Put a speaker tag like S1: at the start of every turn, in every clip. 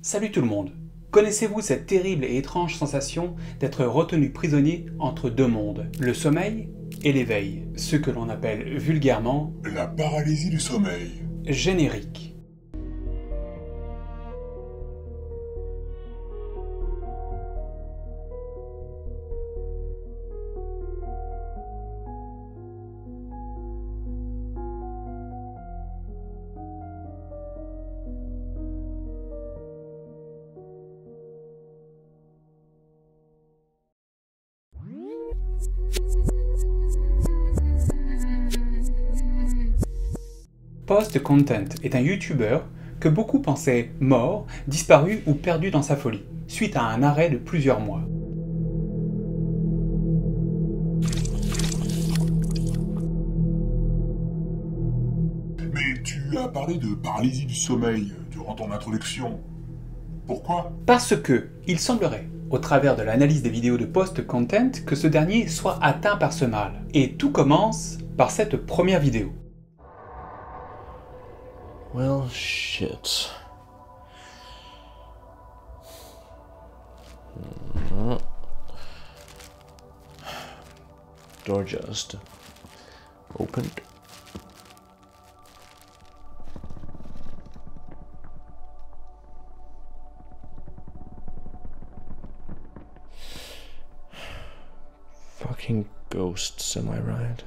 S1: Salut tout le monde! Connaissez-vous cette terrible et étrange sensation d'être retenu prisonnier entre deux mondes, le sommeil et l'éveil, ce que l'on appelle vulgairement
S2: la paralysie du sommeil.
S1: Générique. Post Content est un youtubeur que beaucoup pensaient mort, disparu ou perdu dans sa folie, suite à un arrêt de plusieurs mois.
S2: Mais tu as parlé de paralysie du sommeil durant ton introduction. Pourquoi?
S1: Parce que, il semblerait, au travers de l'analyse des vidéos de Post Content, que ce dernier soit atteint par ce mal. Et tout commence par cette première vidéo.
S3: Well, shit. Door just opened. Fucking ghosts, am I right?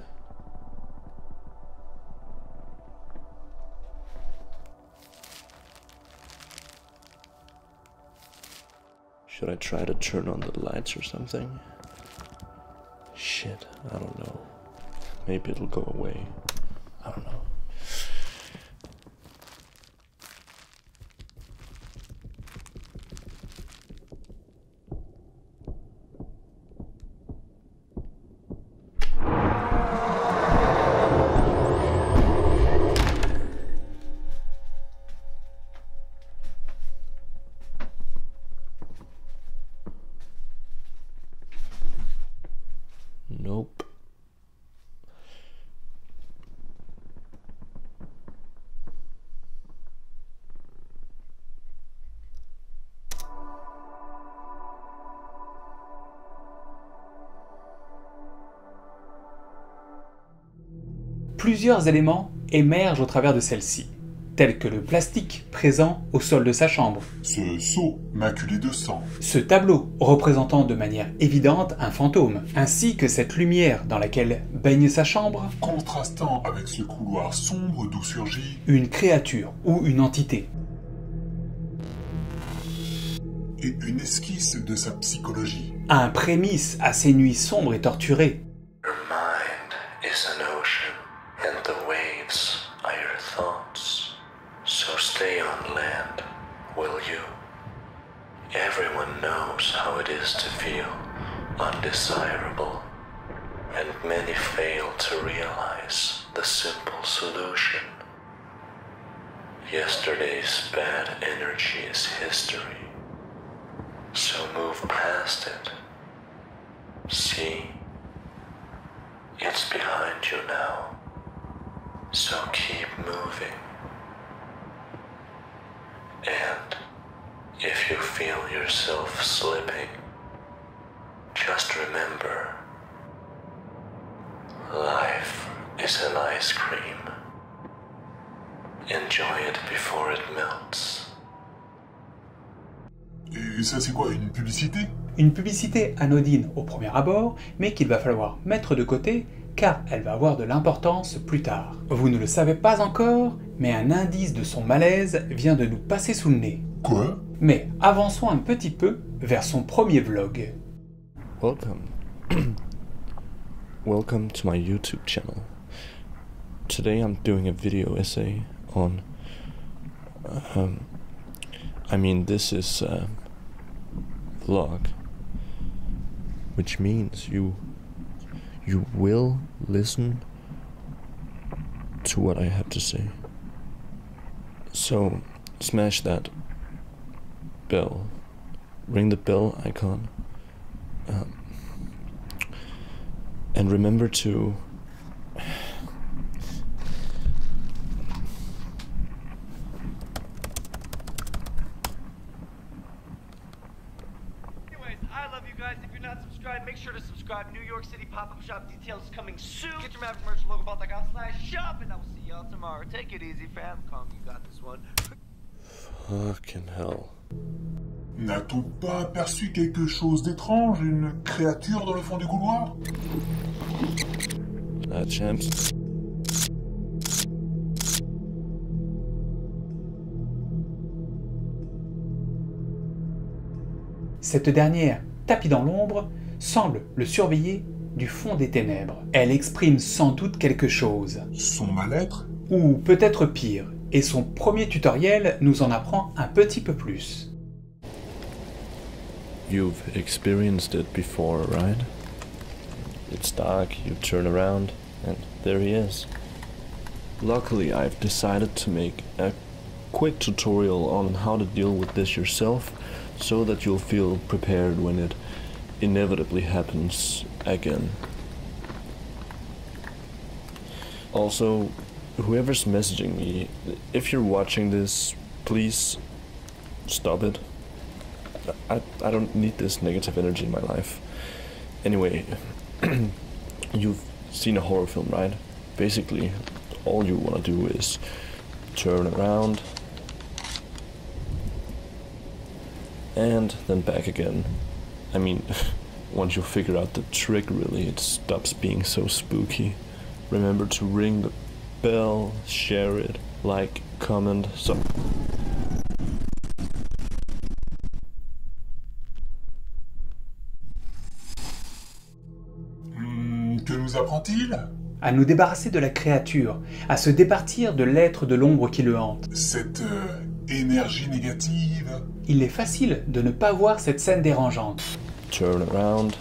S3: Should I try to turn on the lights or something? Shit, I don't know. Maybe it'll go away. I don't know. Nope.
S1: Plusieurs éléments émergent au travers de celle-ci, tels que le plastique présent au sol de sa chambre,
S2: Ce seau maculé de sang,
S1: ce tableau représentant de manière évidente un fantôme, ainsi que cette lumière dans laquelle baigne sa chambre,
S2: contrastant avec ce couloir sombre d'où surgit
S1: une créature ou une entité.
S2: et une esquisse de sa psychologie.
S1: Un prémisse à ces nuits sombres et torturées.
S4: Your mind is an ocean, and the waves are your thoughts. So stay on land, will you? Everyone knows how it is to feel undesirable, and many fail to realize the simple solution. Yesterday's bad energy is history, so move past it. See? It's behind you now, so keep moving. And if you feel yourself slipping, just remember, life is an ice cream. Enjoy it before it melts.
S2: Et ça c'est quoi, une publicité?
S1: Une publicité anodine au premier abord, mais qu'il va falloir mettre de côté car elle va avoir de l'importance plus tard. Vous ne le savez pas encore, mais un indice de son malaise vient de nous passer sous le nez.
S2: Quoi?
S1: Mais avançons un petit peu vers son premier vlog.
S3: Welcome. Welcome to my YouTube channel. Today I'm doing a video essay on this is a vlog, which means you will listen to what I have to say. So smash that bell, ring the bell icon, And remember to...
S5: Anyways, I love you guys. If you're not subscribed, make sure to subscribe. New York City pop-up shop details coming soon. Get your Maverick merch, logovault.com/shop, and I will see y'all tomorrow. Take it easy, fam. Kong, you got this one.
S3: Fucking hell.
S2: N'a-t-on pas aperçu quelque chose d'étrange, une créature dans le fond du couloir?
S3: Champs.
S1: Cette dernière, tapie dans l'ombre, semble le surveiller du fond des ténèbres. Elle exprime sans doute quelque chose.
S2: Son mal-être?
S1: Ou peut-être pire, et son premier tutoriel nous en apprend un petit peu plus.
S3: You've experienced it before, right? It's dark, you turn around, and there he is. Luckily, I've decided to make a quick tutorial on how to deal with this yourself, so that you'll feel prepared when it inevitably happens again. Also, whoever's messaging me, if you're watching this, please stop it. I don't need this negative energy in my life. Anyway, you've seen a horror film, right? Basically, all you want to do is turn around and then back again. I mean, once you figure out the trick, really, it stops being so spooky. Remember to ring the bell, share it, like, comment, so...
S2: Que nous apprend-il?
S1: À nous débarrasser de la créature, à se départir de l'être de l'ombre qui le hante.
S2: Cette énergie négative?
S1: Il est facile de ne pas voir cette scène dérangeante.
S3: Turn around.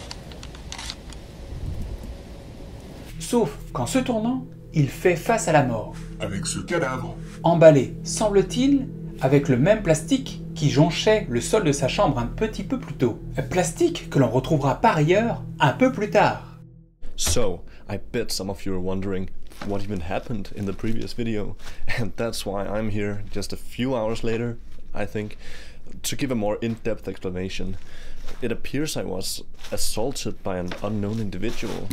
S1: Sauf qu'en se tournant, il fait face à la mort.
S2: Avec ce cadavre?
S1: Emballé, semble-t-il, avec le même plastique qui jonchait le sol de sa chambre un petit peu plus tôt. Plastique que l'on retrouvera par ailleurs un peu plus tard.
S3: So, I bet some of you are wondering what even happened in the previous video, and that's why I'm here just a few hours later, I think, to give a more in-depth explanation. It appears I was assaulted by an unknown individual.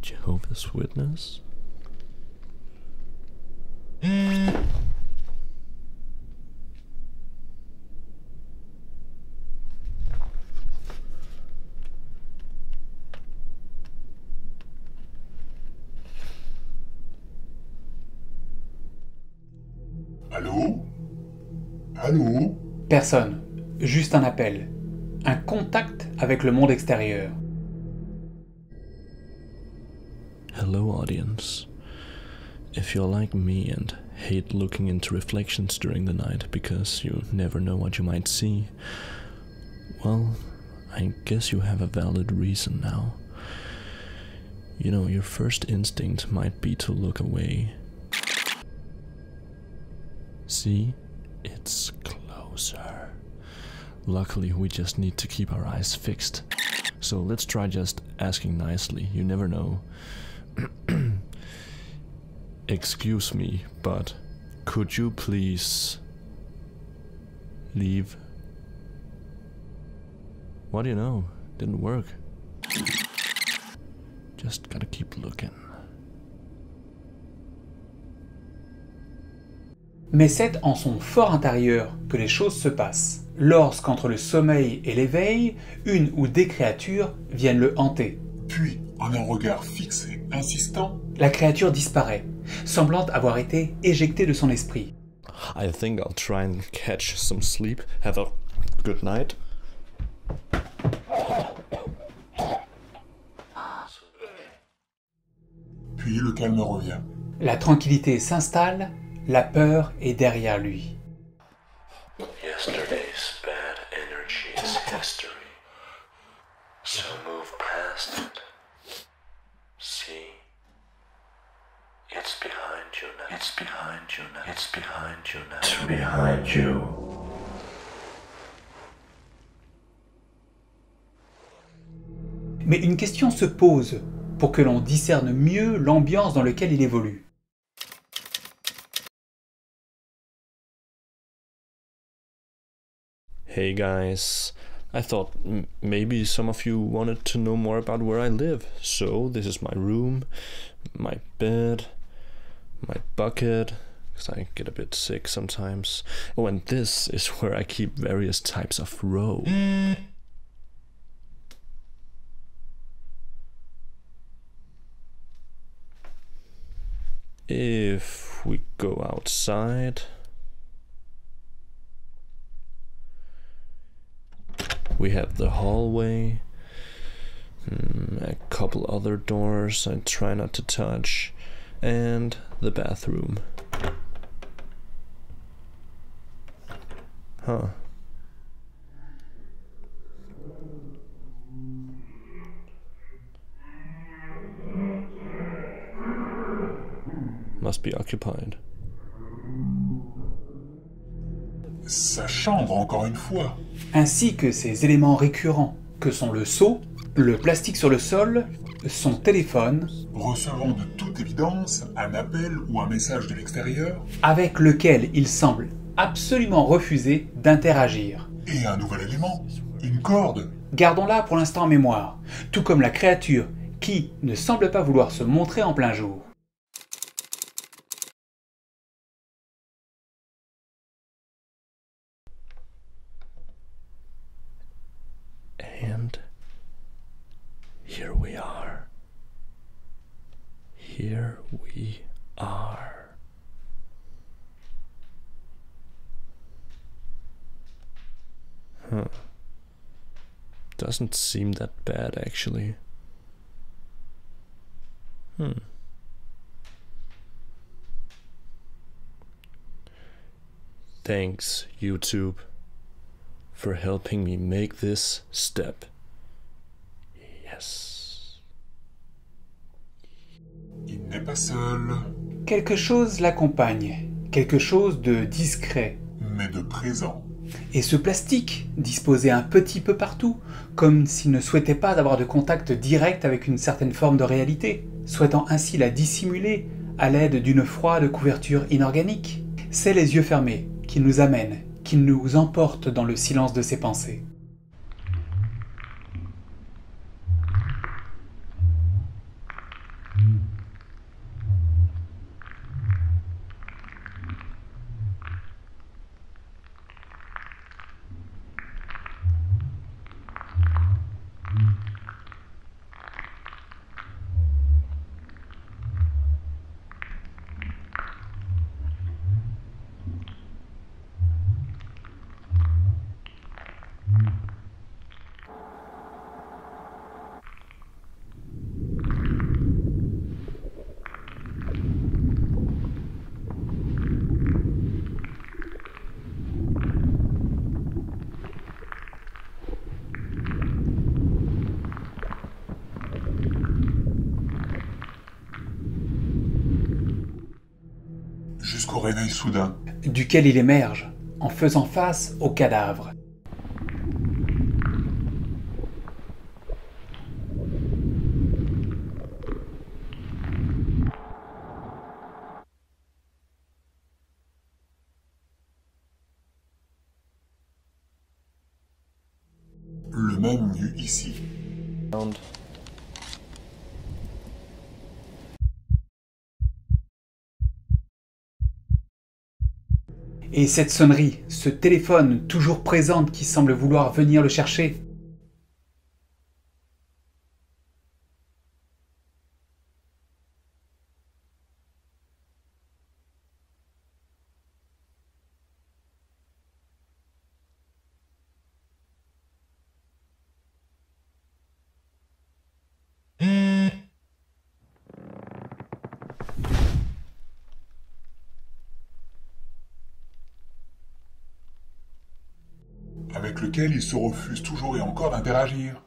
S3: Jehovah's Witness?
S2: Allô? Allô?
S1: Personne, juste un appel, un contact avec le monde extérieur.
S3: Hello, audience. If you're like me and hate looking into reflections during the night because you never know what you might see, well, I guess you have a valid reason now. You know, your first instinct might be to look away. See? It's closer. Luckily, we just need to keep our eyes fixed. So let's try just asking nicely, you never know. Excuse me, but could you please leave? What do you know? Didn't work. Just gotta keep looking.
S1: Mais c'est en son fort intérieur que les choses se passent. Lorsqu'entre le sommeil et l'éveil, une ou des créatures viennent le hanter.
S2: Puis, en un regard fixe et insistant,
S1: La créature disparaît, semblant avoir été éjectée de son esprit.
S3: I think I'll try and catch some sleep. Have a good night.
S2: puis le calme revient.
S1: La tranquillité s'installe, la peur est derrière lui.
S4: Yesterday's bad energy is history. So move past it. See? It's behind you now. It's behind you now. It's behind you now. It's behind you.
S1: Mais une question se pose pour que l'on discerne mieux l'ambiance dans laquelle il évolue.
S3: Hey guys, I thought maybe some of you wanted to know more about where I live, so this is my room, my bed, my bucket, because I get a bit sick sometimes. Oh, and this is where I keep various types of roe. If we go outside, we have the hallway, a couple other doors I try not to touch, and the bathroom. Huh. Must be occupied.
S2: Sa chambre, encore une fois.
S1: Ainsi que ses éléments récurrents, que sont le seau, le plastique sur le sol, son téléphone,
S2: Recevant de toute évidence un appel ou un message de l'extérieur,
S1: avec lequel il semble absolument refuser d'interagir.
S2: et un nouvel élément, une corde.
S1: Gardons-la pour l'instant en mémoire, tout comme la créature qui ne semble pas vouloir se montrer en plein jour.
S3: And here we are. Here we are. Huh. Doesn't seem that bad, actually. Thanks, YouTube, for helping me make this step. Yes.
S2: Il n'est pas seul,
S1: Quelque chose l'accompagne, quelque chose de discret.
S2: mais de présent.
S1: Et ce plastique, disposé un petit peu partout, comme s'il ne souhaitait pas avoir de contact direct avec une certaine forme de réalité, souhaitant ainsi la dissimuler à l'aide d'une froide couverture inorganique. C'est les yeux fermés qui nous amènent, qui nous emportent dans le silence de ses pensées.
S2: Jusqu'au réveil soudain.
S1: Duquel il émerge, en faisant face au cadavre.
S2: Le même vu ici.
S3: Sound.
S1: Et cette sonnerie, ce téléphone toujours présente qui semble vouloir venir le chercher.
S2: Avec lequel il se refuse toujours et encore d'interagir.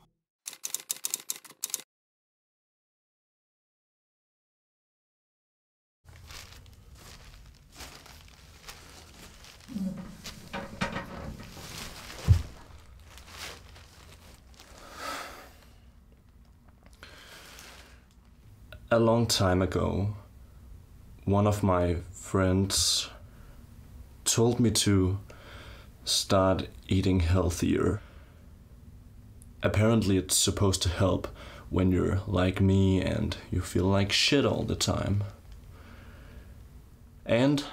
S3: A long time ago, one of my friends told me to start eating healthier. Apparently it's supposed to help when you're like me and you feel like shit all the time. And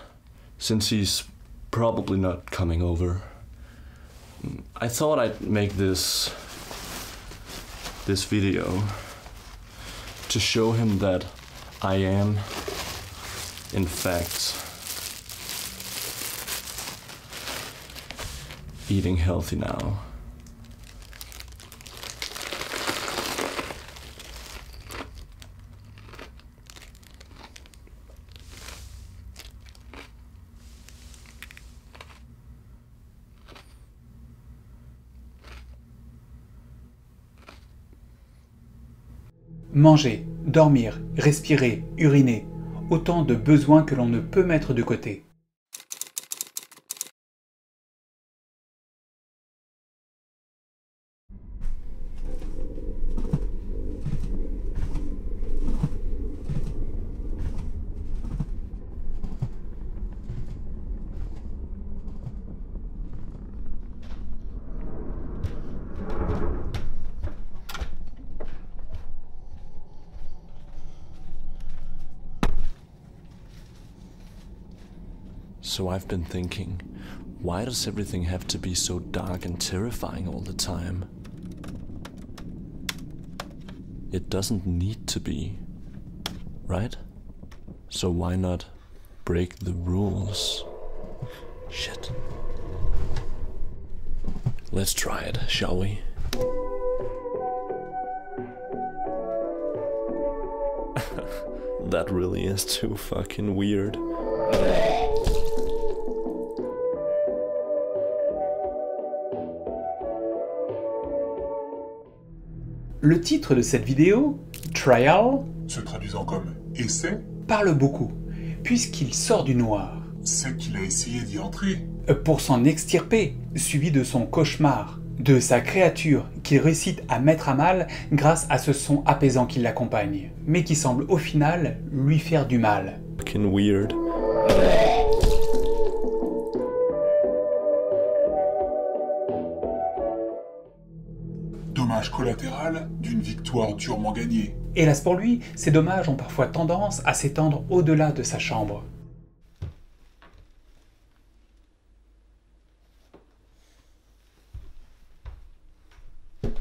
S3: since he's probably not coming over, I thought I'd make this video to show him that I am, in fact, eating healthy now.
S1: Manger, dormir, respirer, uriner, autant de besoins que l'on ne peut mettre de côté.
S3: So I've been thinking, why does everything have to be so dark and terrifying all the time? It doesn't need to be, right? So why not break the rules? Shit. Let's try it, shall we? That really is too fucking weird.
S1: Le titre de cette vidéo, Trial,
S2: Se traduisant comme essai,
S1: parle beaucoup, puisqu'il sort du noir,
S2: c'est qu'il a essayé d'y entrer.
S1: pour s'en extirper, suivi de son cauchemar, de sa créature qu'il réussit à mettre à mal grâce à ce son apaisant qui l'accompagne, mais qui semble au final lui faire du mal.
S3: Fucking weird.
S2: Dommage collatéral d'une victoire durement gagnée.
S1: Hélas pour lui, ces dommages ont parfois tendance à s'étendre au-delà de sa chambre.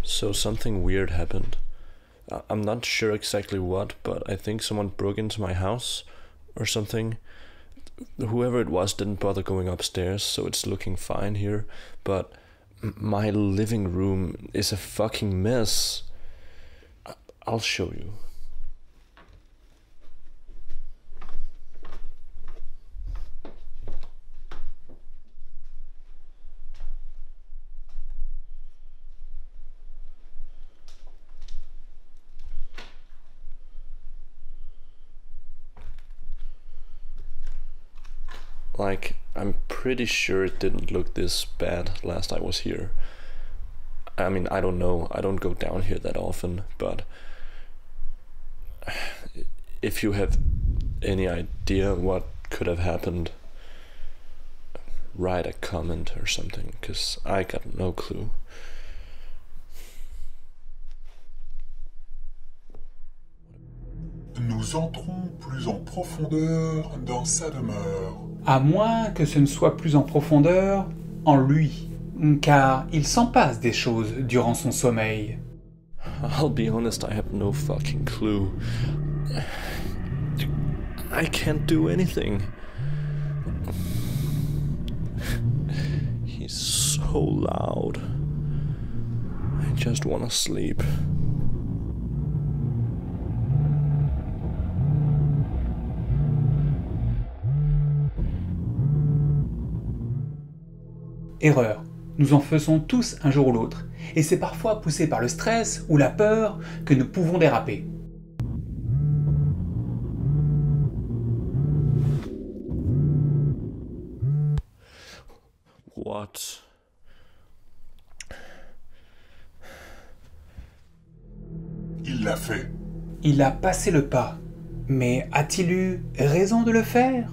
S3: So something weird happened. I'm not sure exactly what, but I think someone broke into my house or something. Whoever it was didn't bother going upstairs, so it's looking fine here, but my living room is a fucking mess. I'll show you. Like, I'm pretty sure it didn't look this bad last I was here. I mean, I don't know, I don't go down here that often, but if you have any idea what could have happened, write a comment or something, because I got no clue.
S2: Nous entrons plus en profondeur dans sa demeure.
S1: À moins que ce ne soit plus en profondeur en lui, car il s'en passe des choses durant son sommeil.
S3: I'll be honest, I have no fucking clue. I can't do anything. He's so loud. I just wanna sleep.
S1: Erreur. Nous en faisons tous un jour ou l'autre, et c'est parfois poussé par le stress ou la peur que nous pouvons déraper.
S3: What?
S2: Il l'a fait.
S1: Il a passé le pas. Mais a-t-il eu raison de le faire?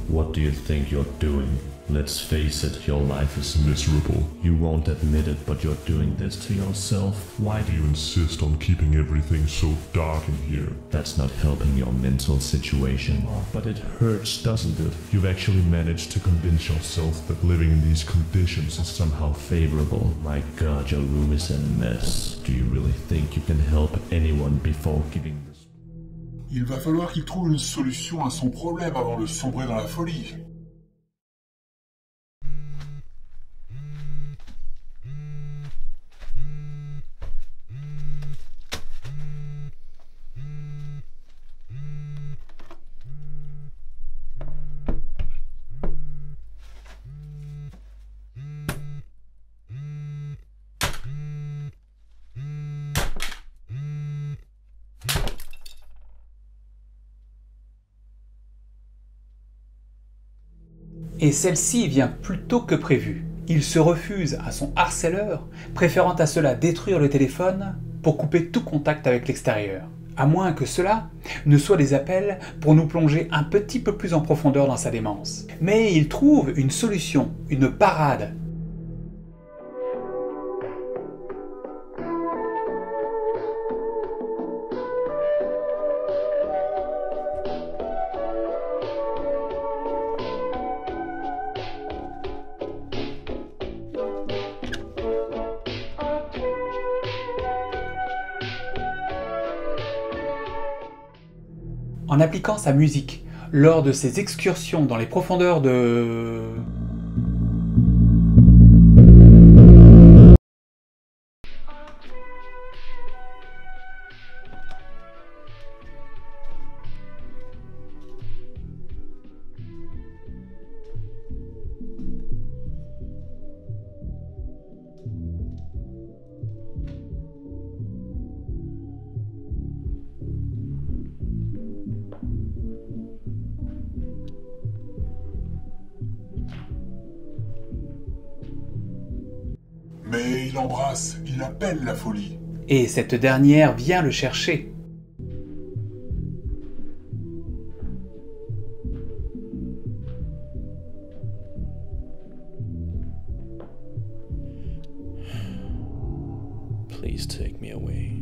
S3: What do you think you're doing? Let's face it, your life is miserable. You won't admit it, but you're doing this to yourself. Why do you
S2: insist on keeping everything so dark in here?
S3: That's not helping your mental situation.
S2: But it hurts, doesn't it? You've actually managed to convince yourself that living in these conditions is somehow
S3: favorable. My God, your room is a mess. Do you really think you can help anyone before giving this?
S2: Il va falloir qu'il trouve une solution à son problème avant de sombrer dans la folie.
S1: Et celle-ci vient plus tôt que prévu. Il se refuse à son harceleur, préférant à cela détruire le téléphone pour couper tout contact avec l'extérieur. À moins que cela ne soit des appels pour nous plonger un petit peu plus en profondeur dans sa démence. Mais il trouve une solution, une parade. En appliquant sa musique lors de ses excursions dans les profondeurs de...
S2: Mais il embrasse, il appelle la folie.
S1: Et cette dernière vient le chercher.
S3: Please take me away.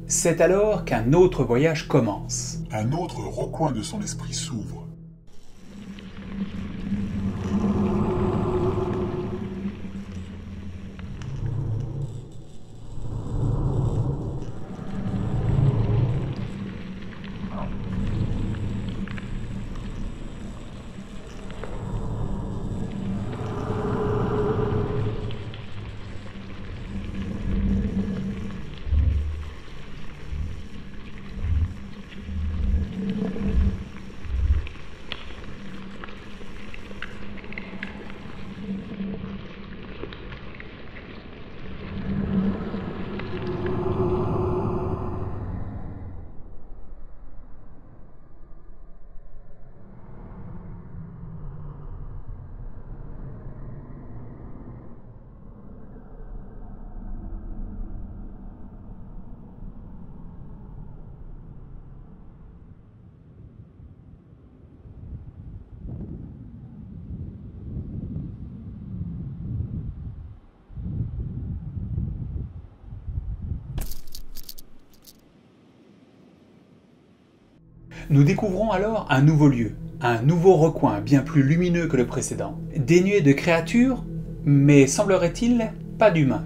S1: C'est alors qu'un autre voyage commence.
S2: Un autre recoin de son esprit s'ouvre.
S1: Nous découvrons alors un nouveau lieu, un nouveau recoin bien plus lumineux que le précédent, dénué de créatures, mais semblerait-il pas d'humains.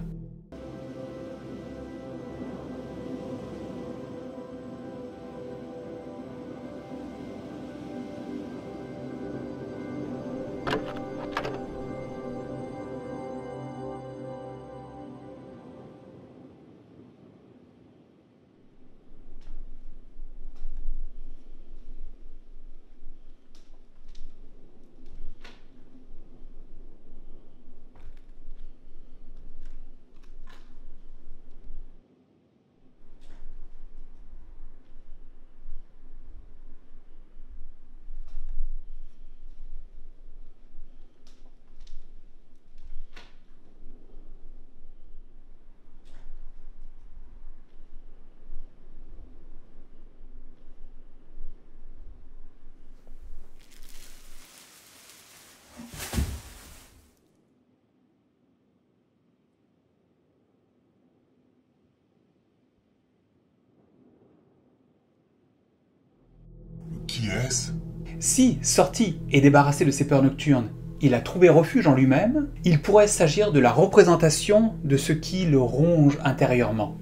S2: Qui est-ce?
S1: Si, sorti et débarrassé de ses peurs nocturnes, il a trouvé refuge en lui-même, il pourrait s'agir de la représentation de ce qui le ronge intérieurement.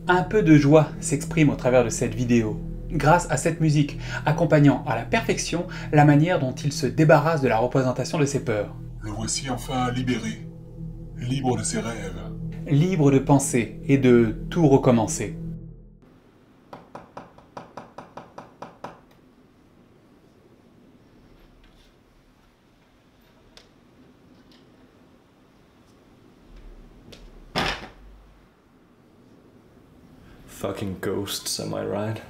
S1: Un peu de joie s'exprime au travers de cette vidéo, grâce à cette musique, accompagnant à la perfection la manière dont il se débarrasse de la représentation de ses peurs.
S2: Le voici enfin libéré, libre de ses rêves.
S1: Libre de penser et de tout recommencer.
S3: Fucking ghosts, am I right?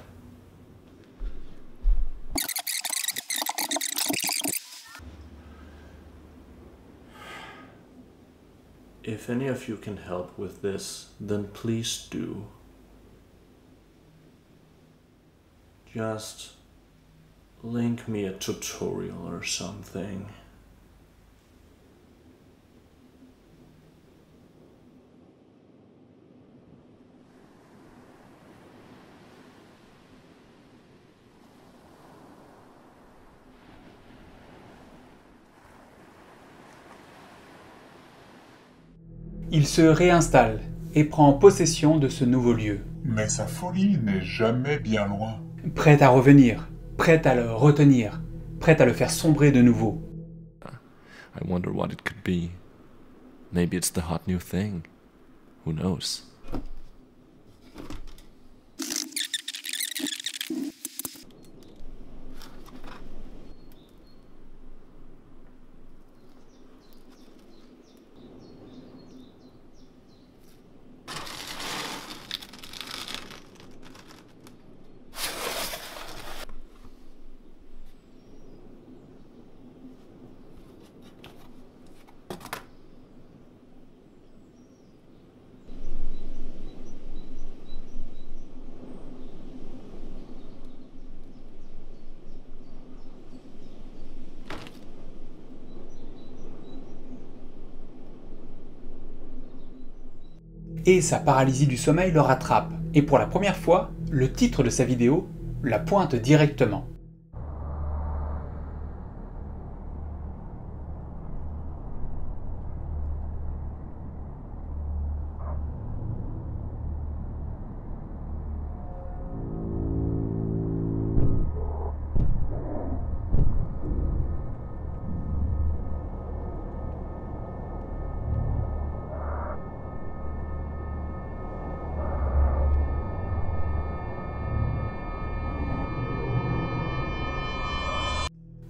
S3: If any of you can help with this, then please do. Just link me a tutorial or something.
S1: Il se réinstalle et prend possession de ce nouveau lieu.
S2: Mais sa folie n'est jamais bien loin.
S1: Prêt à revenir, prêt à le retenir, prêt à le faire sombrer de nouveau.
S3: I wonder what it could be. Maybe it's the hot new thing. Who knows?
S1: Et sa paralysie du sommeil le rattrape. Et pour la première fois, le titre de sa vidéo la pointe directement.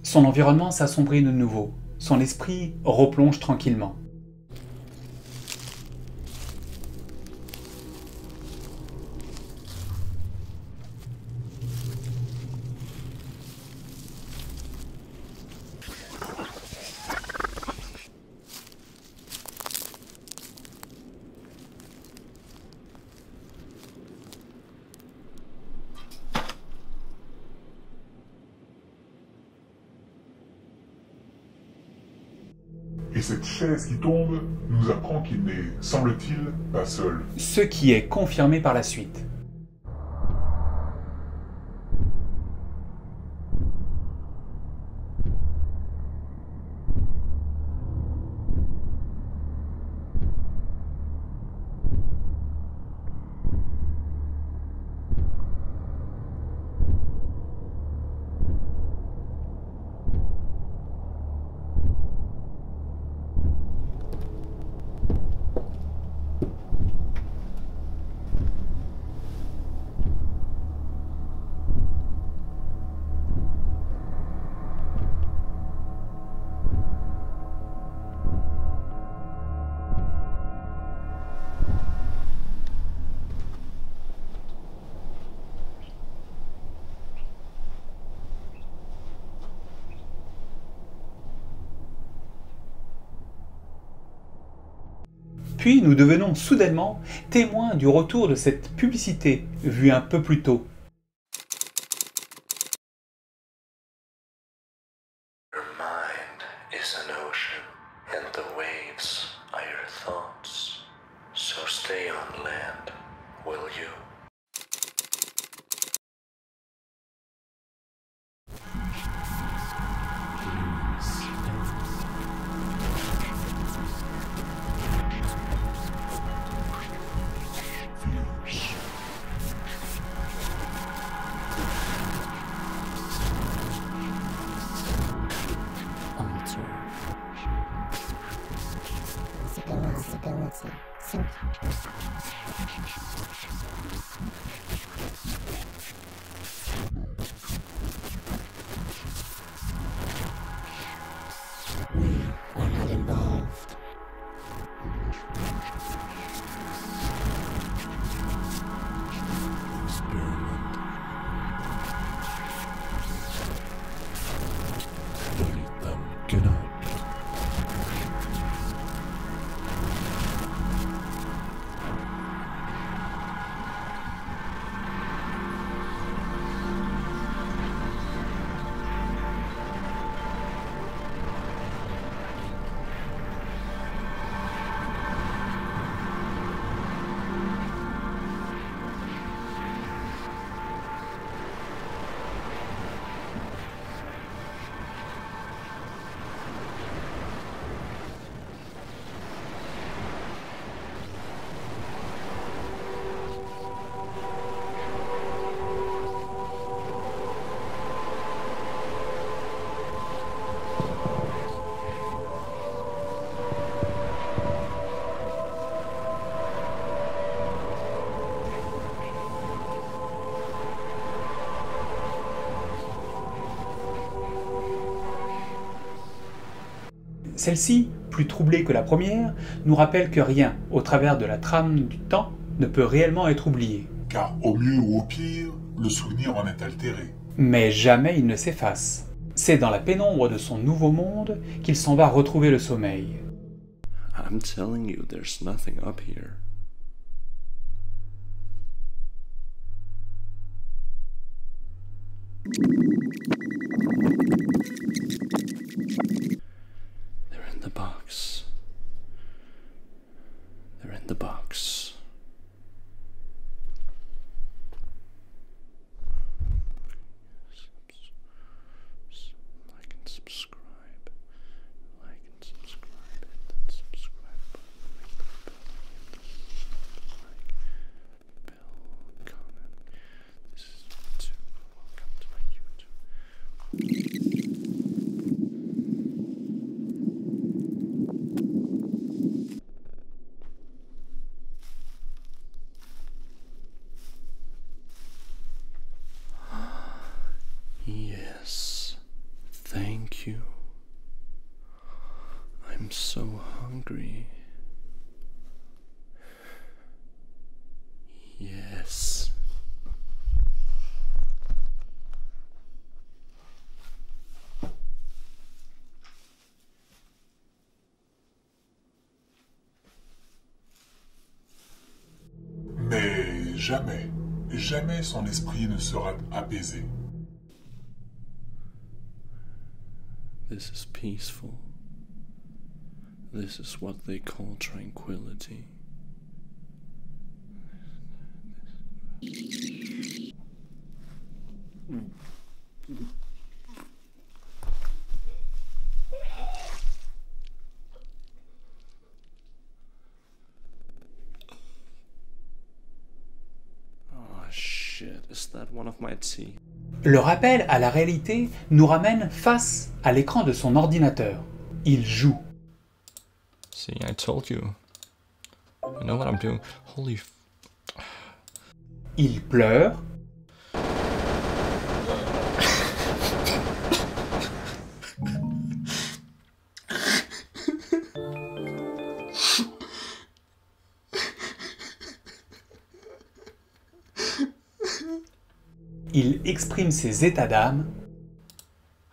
S1: Son environnement s'assombrit de nouveau, son esprit replonge tranquillement.
S2: Et cette chaise qui tombe nous apprend qu'il n'est, semble-t-il, pas seul.
S1: Ce qui est confirmé par la suite. Puis nous devenons soudainement témoins du retour de cette publicité, vue un peu plus tôt.
S4: Your mind is an ocean, and the waves are your thoughts. So stay on land, will you?
S3: Get up.
S1: Celle-ci, plus troublée que la première, nous rappelle que rien, au travers de la trame du temps, ne peut réellement être oublié.
S2: Car au mieux ou au pire, le souvenir en est altéré.
S1: Mais jamais il ne s'efface. C'est dans la pénombre de son nouveau monde qu'il s'en va retrouver le sommeil.
S3: I'm telling you, there's nothing up here. They're in the box. They're in the box. Like and subscribe. Like and subscribe. Hit that subscribe button. Like bell, comment. This is YouTube. Welcome to my YouTube. Yes, thank you. I'm so hungry. Yes.
S2: Mais jamais, jamais son esprit ne sera apaisé.
S3: This is peaceful. This is what they call tranquility. Oh shit, is that one of my teeth?
S1: Le rappel à la réalité nous ramène face à l'écran de son ordinateur. Il joue.
S3: See, I told you. You know what I'm doing? Holy f...
S1: Il pleure. Il exprime ses états d'âme.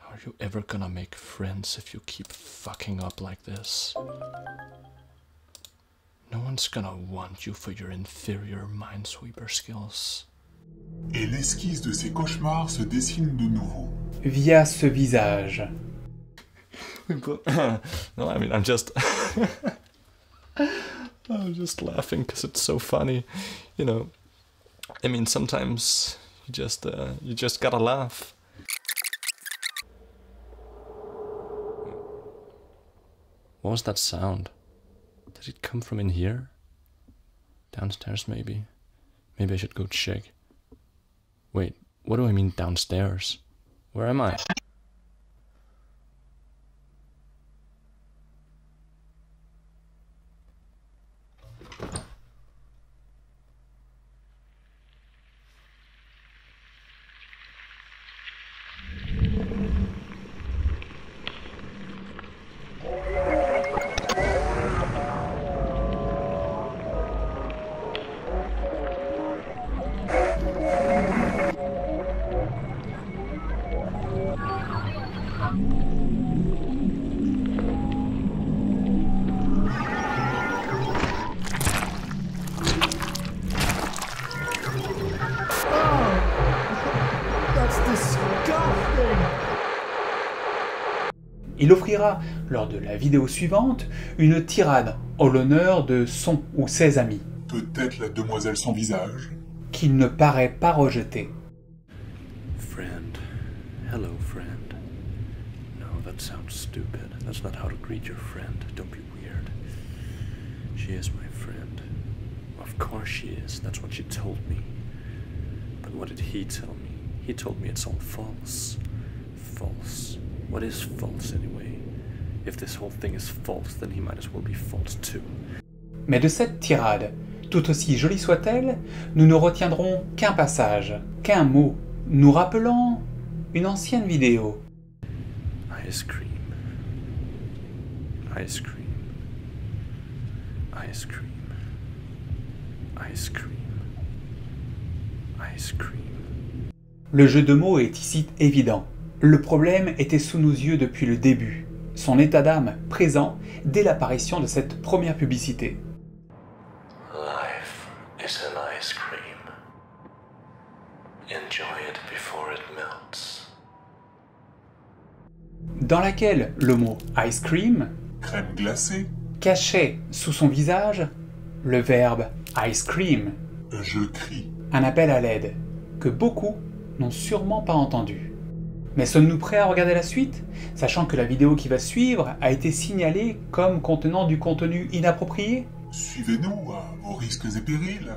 S3: Are you ever gonna make friends if you keep fucking up like this? No one Everyone's gonna want you for your inferior minesweeper skills.
S2: Et l'esquisse de ses cauchemars se dessine de nouveau.
S1: Via ce visage.
S3: No, I mean, I'm just laughing because it's so funny, you know. I mean, sometimes you just gotta laugh. What was that sound? Did it come from in here? Downstairs, maybe? Maybe I should go check. Wait, what do I mean downstairs? Where am I?
S1: Il offrira, lors de la vidéo suivante, une tirade en l'honneur de son ou ses amis,
S2: Peut-être la demoiselle sans visage.
S1: qu'il ne paraît pas rejeter.
S3: Friend. Hello, friend. No, that sounds stupid. That's not how to greet your friend. Don't be weird. She is my friend. Of course she is. That's what she told me. But what did he tell me? He told me it's all false. False. What is false anyway? If this whole thing is false, then he might as well be false too.
S1: Mais de cette tirade, tout aussi jolie soit-elle, nous ne retiendrons qu'un passage, qu'un mot, nous rappelant une ancienne vidéo.
S3: Ice cream. Ice cream. Ice cream. Ice cream. Ice cream.
S1: Le jeu de mots est ici évident. Le problème était sous nos yeux depuis le début, son état d'âme présent dès l'apparition de cette première publicité.
S4: Life is an ice cream. Enjoy it before it melts.
S1: Dans laquelle le mot ice cream
S2: Crème glacée.
S1: cachait sous son visage le verbe ice cream,
S2: Je crie.
S1: un appel à l'aide que beaucoup n'ont sûrement pas entendu. Mais sommes-nous prêts à regarder la suite, sachant que la vidéo qui va suivre a été signalée comme contenant du contenu inapproprié?
S2: Suivez-nous à vos risques et périls.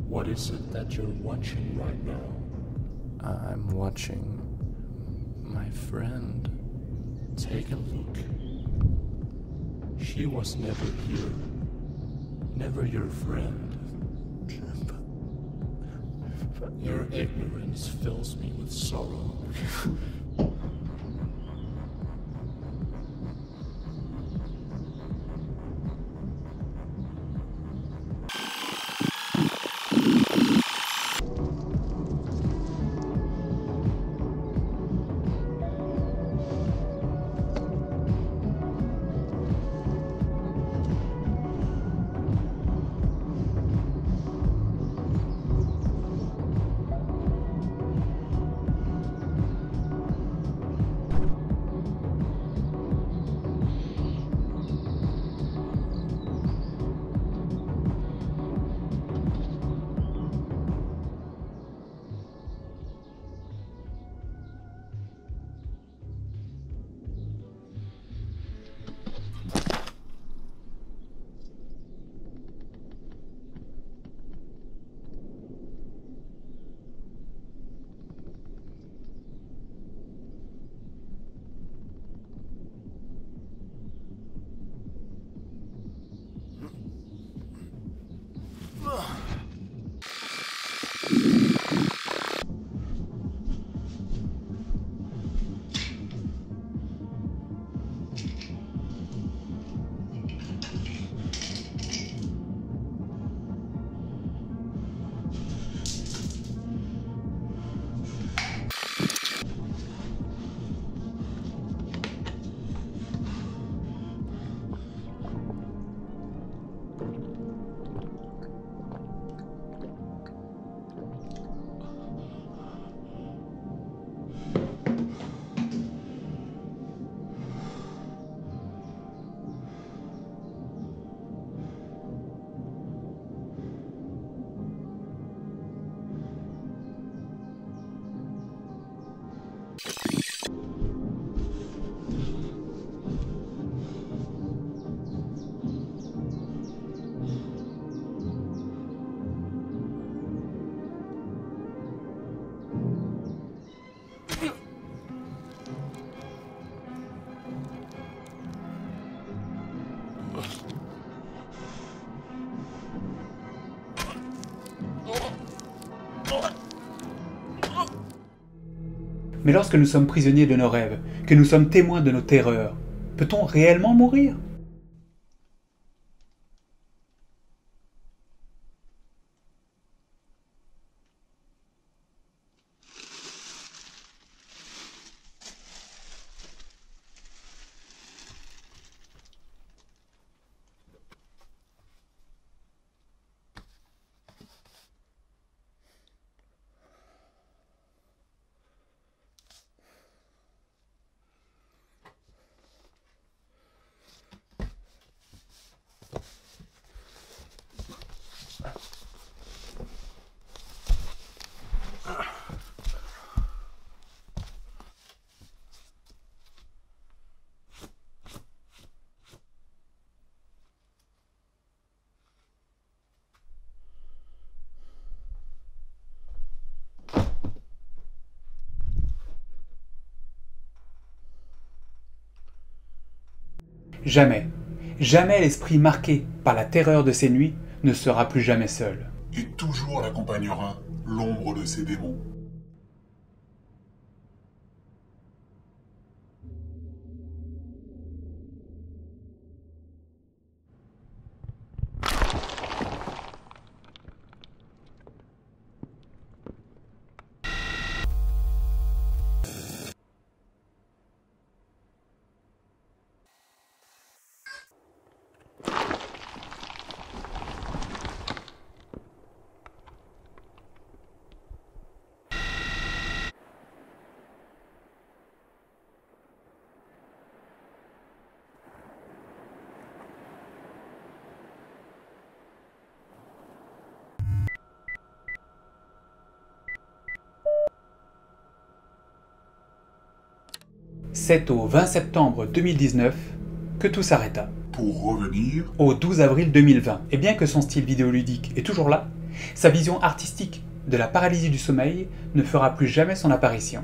S3: What is it that you're watching right now? I'm watching my friend. Take a look. She was never here. Never your friend. But your ignorance fills me with sorrow.
S1: Mais lorsque nous sommes prisonniers de nos rêves, que nous sommes témoins de nos terreurs, peut-on réellement mourir ? Jamais, jamais l'esprit marqué par la terreur de ces nuits ne sera plus jamais seul.
S2: Et toujours l'accompagnera l'ombre de ses démons.
S1: C'est au 20 septembre 2019 que tout s'arrêta.
S2: Pour revenir,
S1: Au 12 avril 2020, et bien que son style vidéoludique est toujours là, sa vision artistique de la paralysie du sommeil ne fera plus jamais son apparition.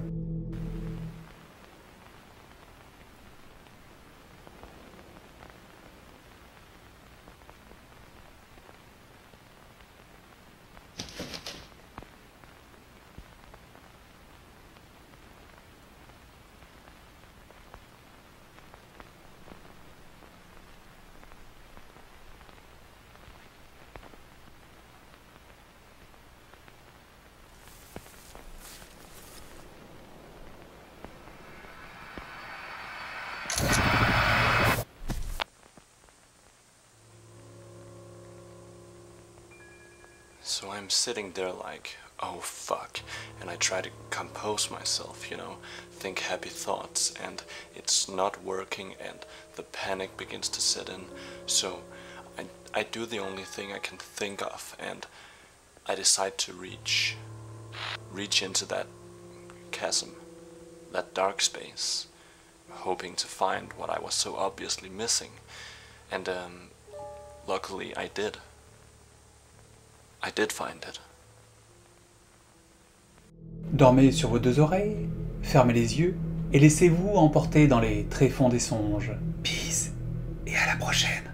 S3: So I'm sitting there like, oh fuck, and I try to compose myself, you know, think happy thoughts, and it's not working, and the panic begins to set in. So I do the only thing I can think of, and I decide to reach into that chasm, that dark space, hoping to find what I was so obviously missing. And luckily I did. I did find it.
S1: Dormez sur vos deux oreilles, fermez les yeux et laissez-vous emporter dans les tréfonds des songes. Peace et à la prochaine.